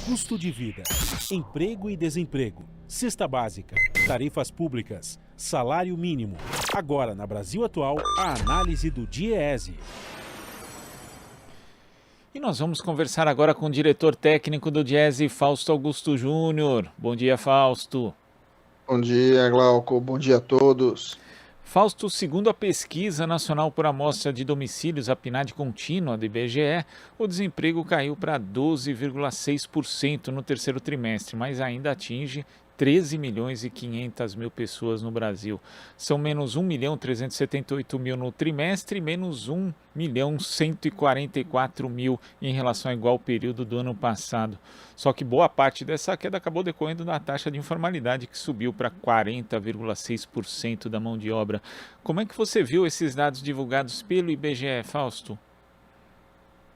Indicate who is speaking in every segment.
Speaker 1: custo de vida, emprego e desemprego, cesta básica, tarifas públicas, salário mínimo. Agora, na Brasil Atual, a análise do DIEESE.
Speaker 2: E nós vamos conversar agora com o diretor técnico do DIEESE, Fausto Augusto Júnior. Bom dia, Fausto.
Speaker 3: Bom dia, Glauco. Bom dia a todos.
Speaker 2: Fausto, segundo a Pesquisa Nacional por Amostra de Domicílios, a PNAD contínua do IBGE, o desemprego caiu para 12,6% no terceiro trimestre, mas ainda atinge 13 milhões e 500 mil pessoas no Brasil. São menos 1.378.000 no trimestre e menos 1.144.000 em relação ao igual período do ano passado. Só que boa parte dessa queda acabou decorrendo da taxa de informalidade, que subiu para 40,6% da mão de obra. Como é que você viu esses dados divulgados pelo IBGE, Fausto?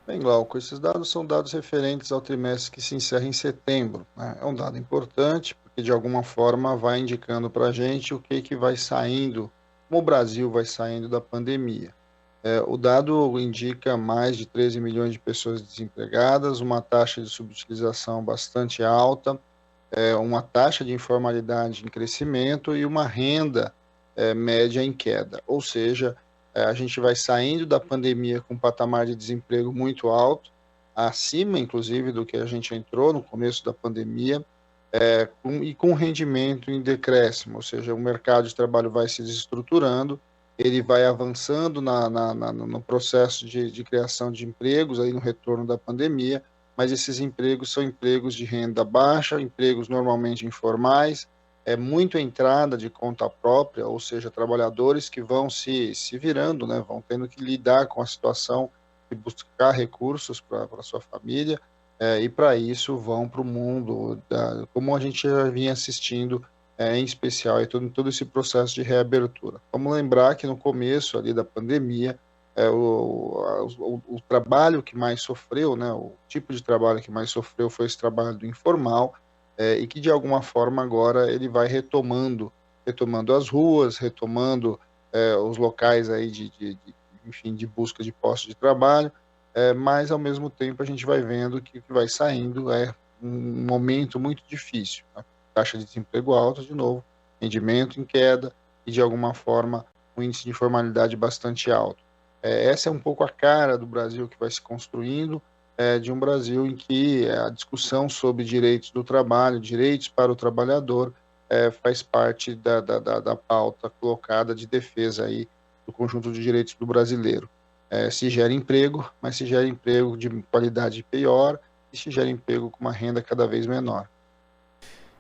Speaker 3: Bem, Glauco, esses dados são dados referentes ao trimestre que se encerra em setembro, né? É um dado importante, porque de alguma forma vai indicando para a gente o que vai saindo, como o Brasil vai saindo da pandemia. O dado indica mais de 13 milhões de pessoas desempregadas, uma taxa de subutilização bastante alta, uma taxa de informalidade em crescimento e uma renda média em queda. Ou seja, a gente vai saindo da pandemia com um patamar de desemprego muito alto, acima, inclusive, do que a gente entrou no começo da pandemia, e com rendimento em decréscimo, ou seja, o mercado de trabalho vai se desestruturando, ele vai avançando no processo de criação de empregos, aí no retorno da pandemia, mas esses empregos são empregos de renda baixa, empregos normalmente informais, muito entrada de conta própria, ou seja, trabalhadores que vão se virando, né, vão tendo que lidar com a situação de buscar recursos para a sua família, e para isso vão para o mundo, como a gente já vinha assistindo, em especial, e todo esse processo de reabertura. Vamos lembrar que no começo ali da pandemia, o trabalho que mais sofreu, né, o tipo de trabalho que mais sofreu foi esse trabalho do informal, e que de alguma forma agora ele vai retomando as ruas, retomando os locais aí enfim, de busca de postos de trabalho, mas ao mesmo tempo a gente vai vendo que o que vai saindo é um momento muito difícil, né? Taxa de desemprego alta de novo, rendimento em queda e de alguma forma um índice de informalidade bastante alto. Essa é um pouco a cara do Brasil que vai se construindo, de um Brasil em que a discussão sobre direitos do trabalho, direitos para o trabalhador, faz parte da pauta colocada de defesa aí do conjunto de direitos do brasileiro. Se gera emprego, mas se gera emprego de qualidade pior e se gera emprego com uma renda cada vez menor.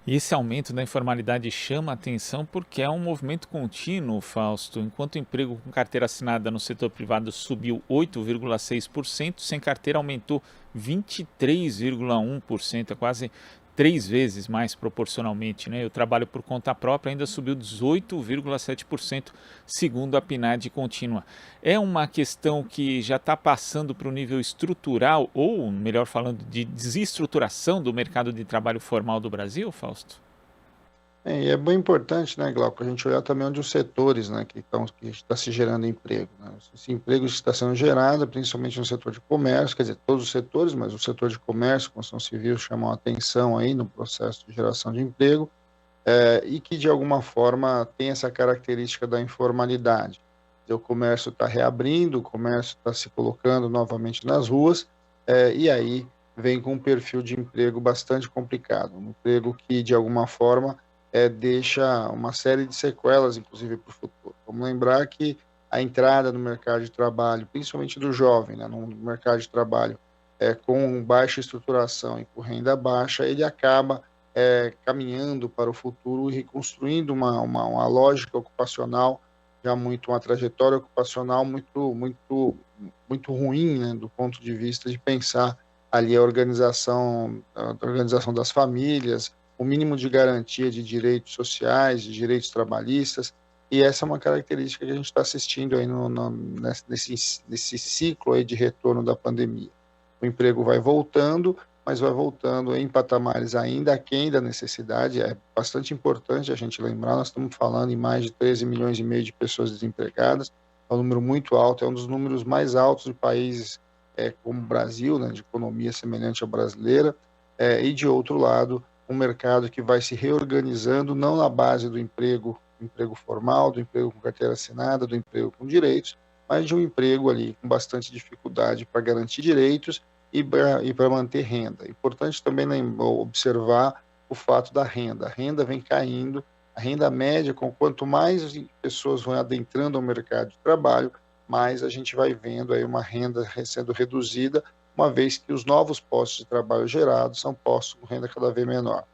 Speaker 2: E esse aumento da informalidade chama a atenção porque é um movimento contínuo, Fausto. Enquanto o emprego com carteira assinada no setor privado subiu 8,6%, sem carteira aumentou 23,1%, é quase 3 vezes mais proporcionalmente, né? E o trabalho por conta própria ainda subiu 18,7%, segundo a PNAD contínua. É uma questão que já está passando para o nível estrutural, ou, melhor falando, de desestruturação do mercado de trabalho formal do Brasil, Fausto?
Speaker 3: E é bem importante, né, Glauco, a gente olhar também onde os setores, né, que está se gerando emprego, né? Esse emprego está sendo gerado, principalmente no setor de comércio, quer dizer, todos os setores, mas o setor de comércio, construção civil, chamam a atenção aí no processo de geração de emprego, e que de alguma forma tem essa característica da informalidade. O comércio está reabrindo, o comércio está se colocando novamente nas ruas, e aí vem com um perfil de emprego bastante complicado, um emprego que de alguma forma deixa uma série de sequelas, inclusive, para o futuro. Vamos lembrar que a entrada no mercado de trabalho, principalmente do jovem, né, no mercado de trabalho com baixa estruturação e com renda baixa, ele acaba caminhando para o futuro e reconstruindo uma lógica ocupacional, já uma trajetória ocupacional muito ruim, né, do ponto de vista de pensar ali a organização das famílias, o mínimo de garantia de direitos sociais, de direitos trabalhistas, e essa é uma característica que a gente está assistindo aí nesse ciclo aí de retorno da pandemia. O emprego vai voltando, mas vai voltando em patamares ainda aquém da necessidade. É bastante importante a gente lembrar, nós estamos falando em mais de 13 milhões e meio de pessoas desempregadas, é um número muito alto, é um dos números mais altos de países como o Brasil, né, de economia semelhante à brasileira, e de outro lado, um mercado que vai se reorganizando não na base do emprego formal, do emprego com carteira assinada, do emprego com direitos, mas de um emprego ali com bastante dificuldade para garantir direitos e para manter renda. É importante também observar o fato da renda. A renda vem caindo, a renda média, quanto mais pessoas vão adentrando ao mercado de trabalho, mais a gente vai vendo aí uma renda sendo reduzida, uma vez que os novos postos de trabalho gerados são postos com renda cada vez menor.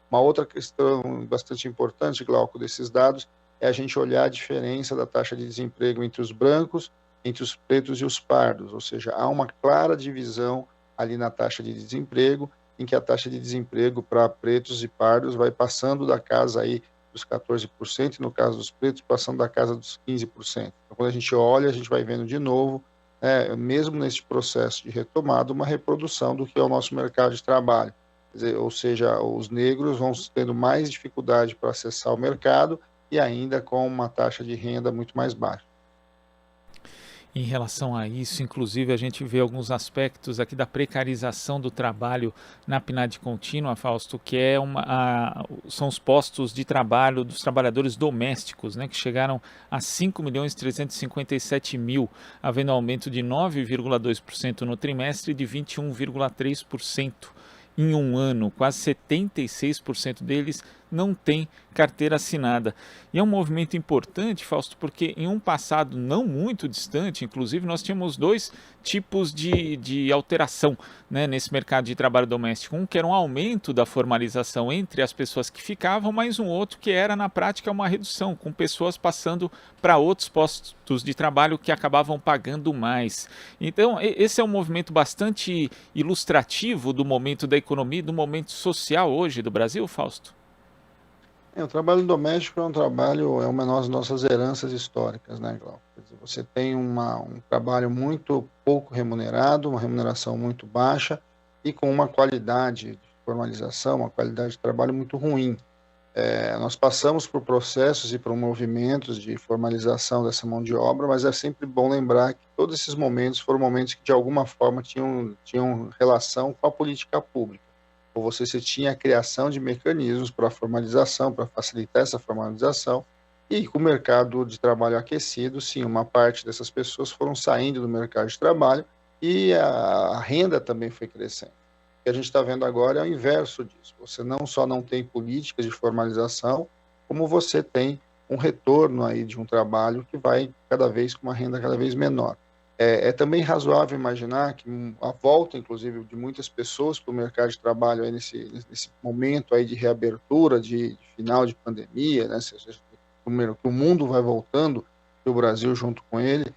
Speaker 3: Uma outra questão bastante importante, Glauco, desses dados, é a gente olhar a diferença da taxa de desemprego entre os brancos, entre os pretos e os pardos, ou seja, há uma clara divisão ali na taxa de desemprego, em que a taxa de desemprego para pretos e pardos vai passando da casa aí dos 14%, e no caso dos pretos, passando da casa dos 15%. Então, quando a gente olha, a gente vai vendo de novo, mesmo nesse processo de retomada, uma reprodução do que é o nosso mercado de trabalho. Quer dizer, ou seja, os negros vão tendo mais dificuldade para acessar o mercado e ainda com uma taxa de renda muito mais baixa.
Speaker 2: Em relação a isso, inclusive, a gente vê alguns aspectos aqui da precarização do trabalho na PNAD contínua, Fausto, que é são os postos de trabalho dos trabalhadores domésticos, né, que chegaram a 5.357.000, havendo aumento de 9,2% no trimestre e de 21,3% em um ano. Quase 76% deles não tem carteira assinada. E é um movimento importante, Fausto, porque em um passado não muito distante, inclusive, nós tínhamos dois tipos de alteração, né, nesse mercado de trabalho doméstico. Um que era um aumento da formalização entre as pessoas que ficavam, mas um outro que era, na prática, uma redução, com pessoas passando para outros postos de trabalho que acabavam pagando mais. Então, esse é um movimento bastante ilustrativo do momento da economia, do momento social hoje do Brasil, Fausto?
Speaker 3: O trabalho doméstico é uma das nossas heranças históricas, né, Glauco? Quer dizer, você tem um trabalho muito pouco remunerado, uma remuneração muito baixa e com uma qualidade de formalização, uma qualidade de trabalho muito ruim. Nós passamos por processos e por movimentos de formalização dessa mão de obra, mas é sempre bom lembrar que todos esses momentos foram momentos que, de alguma forma, tinham relação com a política pública. Ou você tinha a criação de mecanismos para a formalização, para facilitar essa formalização, e com o mercado de trabalho aquecido, sim, uma parte dessas pessoas foram saindo do mercado de trabalho e a renda também foi crescendo. O que a gente está vendo agora é o inverso disso. Você não só não tem políticas de formalização, como você tem um retorno aí de um trabalho que vai cada vez com uma renda cada vez menor. É também razoável imaginar que a volta, inclusive, de muitas pessoas para o mercado de trabalho aí nesse momento aí de reabertura, de final de pandemia, né, que o mundo vai voltando e o Brasil junto com ele,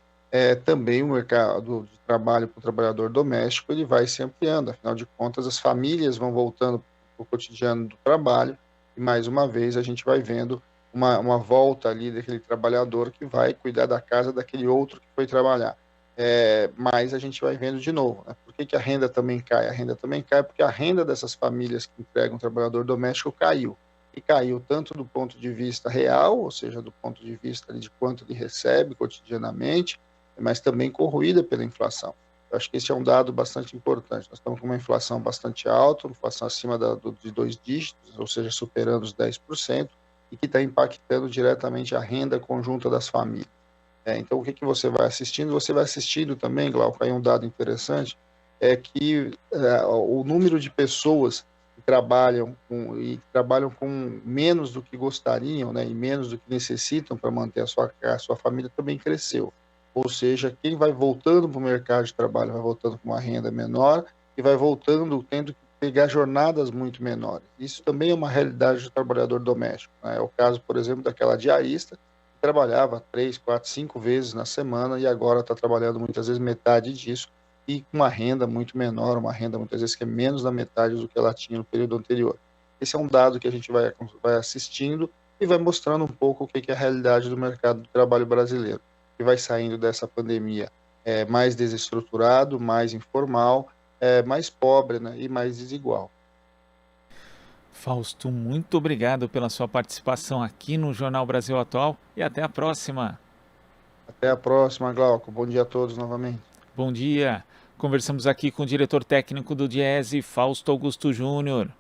Speaker 3: também o mercado de trabalho para o trabalhador doméstico ele vai se ampliando. Afinal de contas, as famílias vão voltando para o cotidiano do trabalho e, mais uma vez, a gente vai vendo uma volta ali daquele trabalhador que vai cuidar da casa daquele outro que foi trabalhar. Mas a gente vai vendo de novo, né? Por que a renda também cai? A renda também cai porque a renda dessas famílias que empregam trabalhador doméstico caiu. E caiu tanto do ponto de vista real, ou seja, do ponto de vista de quanto ele recebe cotidianamente, mas também corroída pela inflação. Eu acho que esse é um dado bastante importante. Nós estamos com uma inflação bastante alta, uma inflação acima de 2 dígitos, ou seja, superando os 10%, e que está impactando diretamente a renda conjunta das famílias. Então, o que você vai assistindo? Você vai assistindo também, Glauco, aí um dado interessante, é que o número de pessoas que trabalham com menos do que gostariam, né, e menos do que necessitam para manter a sua família também cresceu. Ou seja, quem vai voltando para o mercado de trabalho vai voltando com uma renda menor e vai voltando tendo que pegar jornadas muito menores. Isso também é uma realidade do trabalhador doméstico, né? É o caso, por exemplo, daquela diarista trabalhava 3, 4, 5 vezes na semana e agora está trabalhando muitas vezes metade disso e com uma renda muito menor, uma renda muitas vezes que é menos da metade do que ela tinha no período anterior. Esse é um dado que a gente vai assistindo e vai mostrando um pouco o que é a realidade do mercado do trabalho brasileiro, que vai saindo dessa pandemia mais desestruturado, mais informal, mais pobre, né, e mais desigual.
Speaker 2: Fausto, muito obrigado pela sua participação aqui no Jornal Brasil Atual e até a próxima.
Speaker 3: Até a próxima, Glauco. Bom dia a todos novamente.
Speaker 2: Bom dia. Conversamos aqui com o diretor técnico do Diese, Fausto Augusto Júnior.